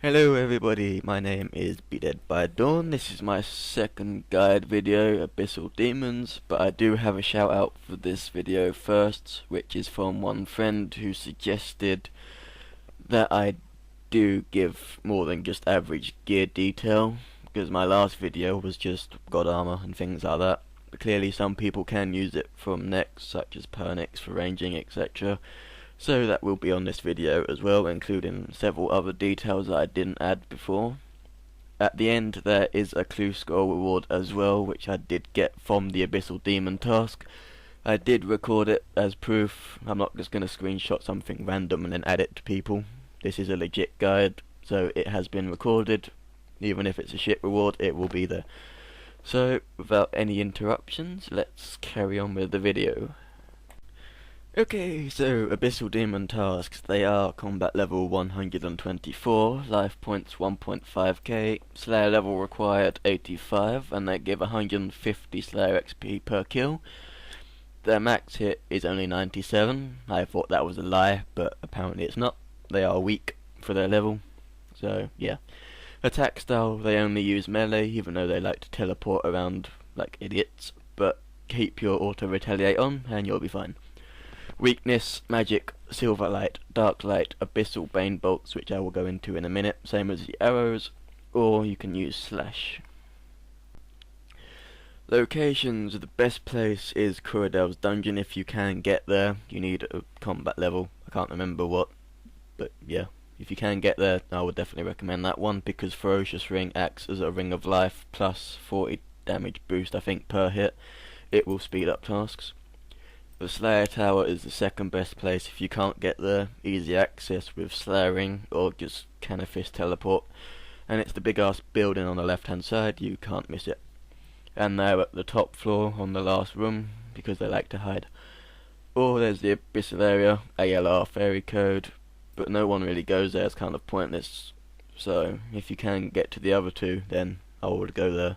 Hello everybody, my name is BeDeadByDawn. This is my second guide video, Abyssal Demons, but I do have a shout out for this video first, which is from one friend who suggested that I do give more than just average gear detail, because my last video was just god armor and things like that. But clearly some people can use it from necks, such as pernix for ranging, etc. So that will be on this video as well, including several other details that I didn't add before. At the end there is a clue scroll reward as well, which I did get from the Abyssal Demon task. I did record it as proof. I'm not just going to screenshot something random and then add it to people. This is a legit guide, so it has been recorded. Even if it's a shit reward, it will be there. So without any interruptions, let's carry on with the video. Okay, so Abyssal Demon tasks, they are combat level 124, life points 1.5k, Slayer level required 85, and they give 150 Slayer XP per kill. Their max hit is only 97, I thought that was a lie, but apparently it's not. They are weak for their level, so yeah. Attack style, they only use melee, even though they like to teleport around like idiots, but keep your auto retaliate on and you'll be fine. Weakness, magic, silver light, dark light, abyssal bane bolts, which I will go into in a minute, same as the arrows, or you can use slash. Locations, the best place is Kuradell's dungeon if you can get there. You need a combat level, I can't remember what, but yeah, if you can get there I would definitely recommend that one, because Ferocious Ring acts as a ring of life plus 40 damage boost I think per hit. It will speed up tasks. The Slayer Tower is the second best place if you can't get there. Easy access with Slayer Ring or just Canifist teleport. And it's the big ass building on the left hand side, you can't miss it. And they're at the top floor on the last room because they like to hide. Or there's the Abyssal area, ALR fairy code, but no one really goes there, it's kind of pointless. So if you can get to the other two, then I would go there.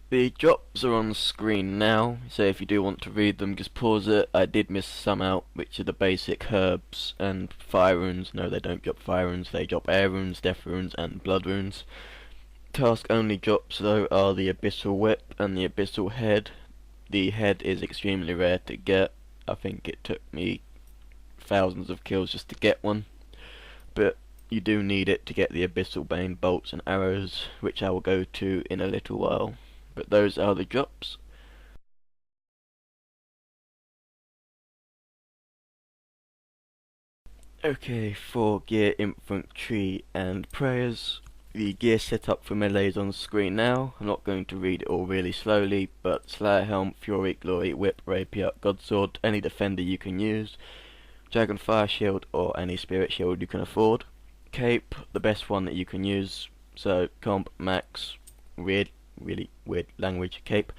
The drops are on screen now, so if you do want to read them, just pause it. I did miss some out, which are the basic herbs and fire runes. No, they don't drop fire runes, they drop air runes, death runes, and blood runes. Task only drops though are the Abyssal Whip and the Abyssal Head. The head is extremely rare to get. I think it took me thousands of kills just to get one. But you do need it to get the Abyssal Bane bolts and arrows, which I will go to in a little while. But those are the drops. Okay, for gear, infantry and prayers. The gear setup for melee is on screen now. I'm not going to read it all really slowly, but Slayer Helm, Fury, Glory, Whip, Rapier, Godsword, any defender you can use. Dragon Fire Shield or any Spirit Shield you can afford. Cape, the best one that you can use. So comp, max, really weird language, cape.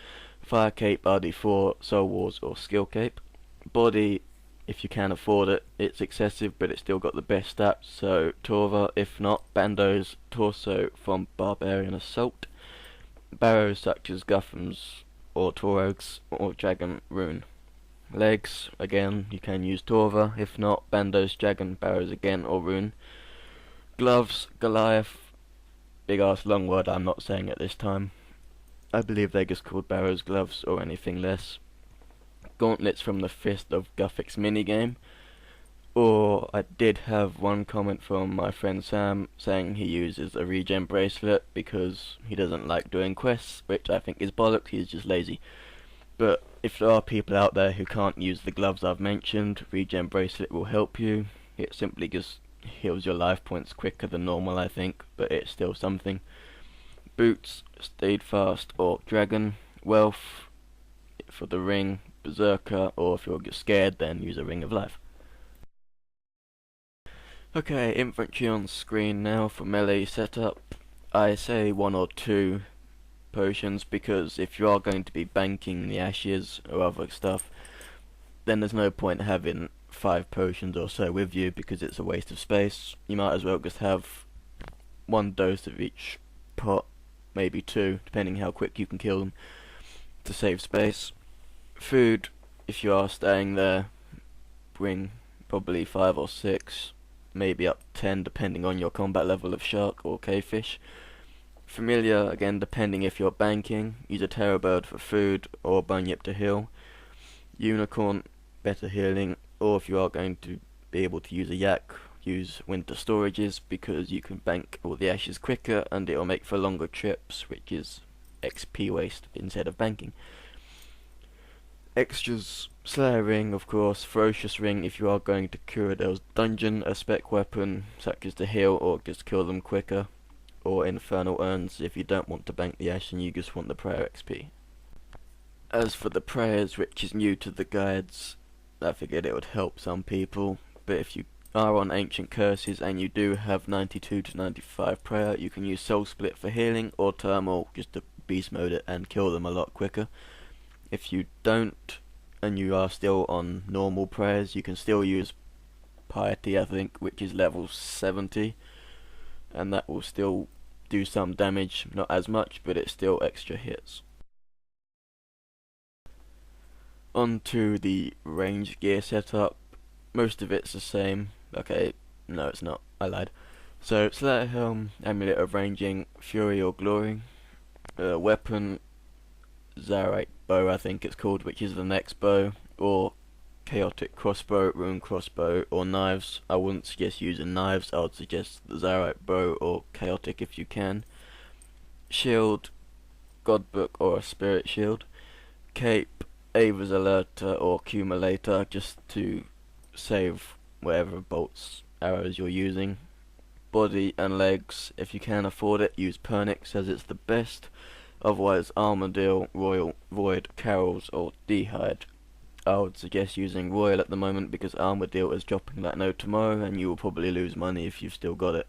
Fire cape, RD4, Soul Wars or skill cape. Body, if you can afford it, it's excessive but it's still got the best stats, so Torva, if not, bandos, torso from Barbarian Assault. Barrows such as Guthams or Torogs or Dragon Rune. Legs, again, you can use Torva, if not, bandos, Dragon, Barrows again or Rune. Gloves, Goliath, big ass long word I'm not saying at this time. I believe they're just called Barrows gloves or anything less. Gauntlets from the Fist of Guthix minigame. Or I did have one comment from my friend Sam saying he uses a regen bracelet because he doesn't like doing quests, which I think is bollocks, he's just lazy. But if there are people out there who can't use the gloves I've mentioned, regen bracelet will help you. It simply just heals your life points quicker than normal I think, but it's still something. Boots, Steadfast or Dragon. Wealth for the ring, Berserker, or if you're just scared then use a Ring of Life. Okay, infantry on screen now for melee setup. I say 1 or 2 potions because if you are going to be banking the ashes or other stuff, then there's no point having 5 potions or so with you because it's a waste of space. You might as well just have 1 dose of each pot, maybe 2, depending how quick you can kill them, to save space. Food, if you are staying there, bring probably 5 or 6, maybe up to 10 depending on your combat level of shark or cavefish. Familiar, again depending if you're banking, use a terror bird for food or bunyip to heal. Unicorn, better healing, or if you are going to be able to use a yak, use winter storages because you can bank all the ashes quicker and it'll make for longer trips, which is XP waste instead of banking. Extras, Slayer Ring of course, Ferocious Ring if you are going to Curadel's dungeon, a spec weapon such as to heal or just kill them quicker, or Infernal Urns if you don't want to bank the ash and you just want the prayer XP. As for the prayers, which is new to the guides, I figured it would help some people, but if you are on Ancient Curses and you do have 92 to 95 prayer, you can use Soul Split for healing or Turmoil just to beast mode it and kill them a lot quicker. If you don't and you are still on normal prayers, you can still use Piety I think, which is level 70, and that will still do some damage, not as much, but it's still extra hits. On to the range gear setup. Most of it's the same. Okay, no it's not, I lied. So Slayer Helm, Amulet of Ranging, Fury or Glory, weapon, Zarite Bow I think it's called, which is the next bow, or Chaotic Crossbow, Rune Crossbow, or knives. I wouldn't suggest using knives, I would suggest the Zarite Bow or Chaotic if you can. Shield, Godbook or a Spirit Shield. Cape, Ava's Alerter or Accumulator, just to save whatever bolts, arrows you're using. Body and legs, if you can afford it, use Pernix as it's the best. Otherwise Armadillo, Royal, Void, Carols or D'hide. I would suggest using Royal at the moment because Armadillo is dropping like no tomorrow and you will probably lose money if you've still got it.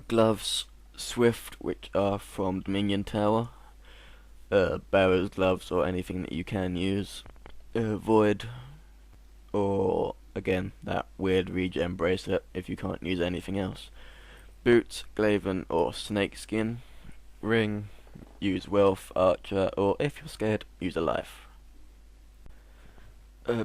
Gloves, Swift, which are from Dominion Tower. Bearer's gloves or anything that you can use. Void, or again that weird regen bracelet if you can't use anything else. Boots, Glaven or Snakeskin. Ring, use Wealth, Archer, or if you're scared, use a life.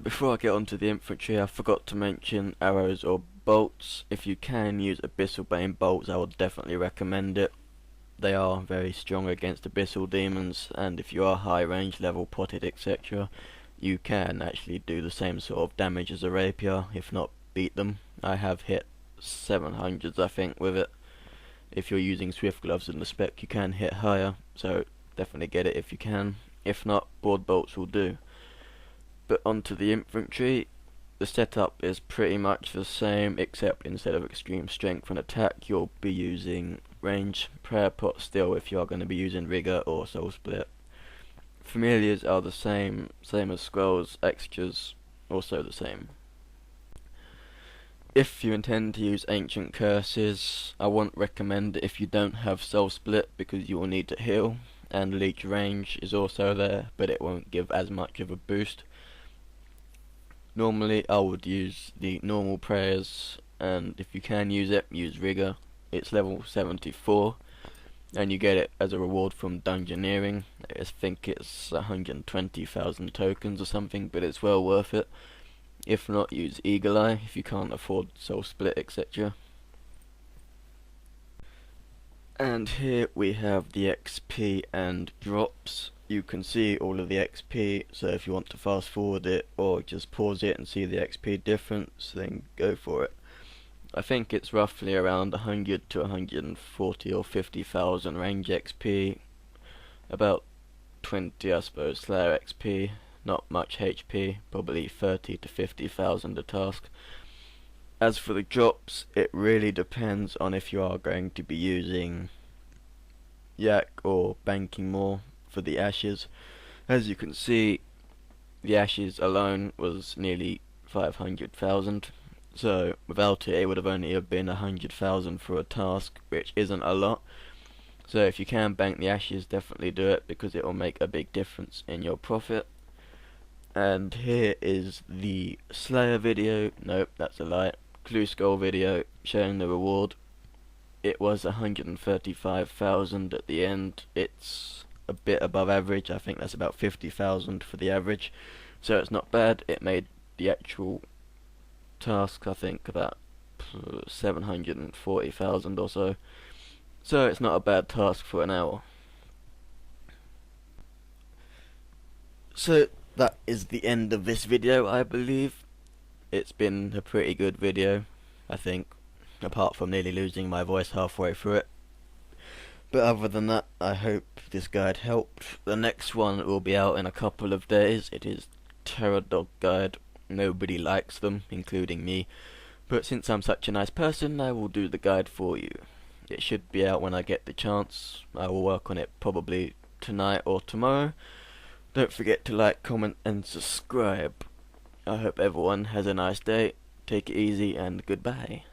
Before I get onto the infantry, I forgot to mention arrows or bolts. If you can use Abyssal Bane bolts, I would definitely recommend it. They are very strong against Abyssal demons, and if you are high range, level potted, etc., you can actually do the same sort of damage as a rapier, if not beat them. I have hit 700s I think with it. If you're using Swift gloves in the spec, you can hit higher, so definitely get it if you can. If not, board bolts will do. But onto the infantry, the setup is pretty much the same, except instead of extreme strength and attack, you'll be using range, prayer pot still if you are going to be using rigor or soul split. Familiars are the same as scrolls. Extras also the same. If you intend to use Ancient Curses, I won't recommend it if you don't have soul split because you will need to heal, and leech range is also there, but it won't give as much of a boost. Normally I would use the normal prayers, and if you can use it, use rigor. It's level 74 and you get it as a reward from dungeoneering. I think it's 120,000 tokens or something, but it's well worth it. If not, use Eagle Eye if you can't afford soul split, etc. And here we have the XP and drops. You can see all of the XP, so if you want to fast forward it or just pause it and see the XP difference, then go for it. I think it's roughly around 100 to 140 or 50,000 range XP, about 20 I suppose Slayer XP, not much HP, probably 30 to 50,000 a task. As for the drops, it really depends on if you are going to be using yak or banking more for the ashes. As you can see, the ashes alone was nearly 500,000. So without it, it would have only have been 100,000 for a task, which isn't a lot. So if you can bank the ashes, definitely do it because it will make a big difference in your profit. And here is the Slayer video. Nope, that's a lie. Clue Skull video showing the reward. It was 135,000 at the end. It's a bit above average. I think that's about 50,000 for the average. So it's not bad. It made the actual task, I think, about 740,000 or so. So it's not a bad task for an hour. So that is the end of this video, I believe. It's been a pretty good video, I think, apart from nearly losing my voice halfway through it. But other than that, I hope this guide helped. The next one will be out in a couple of days. It is Terror Dog Guide. Nobody likes them, including me. But since I'm such a nice person, I will do the guide for you. It should be out when I get the chance. I will work on it probably tonight or tomorrow. Don't forget to like, comment and subscribe. I hope everyone has a nice day. Take it easy and goodbye.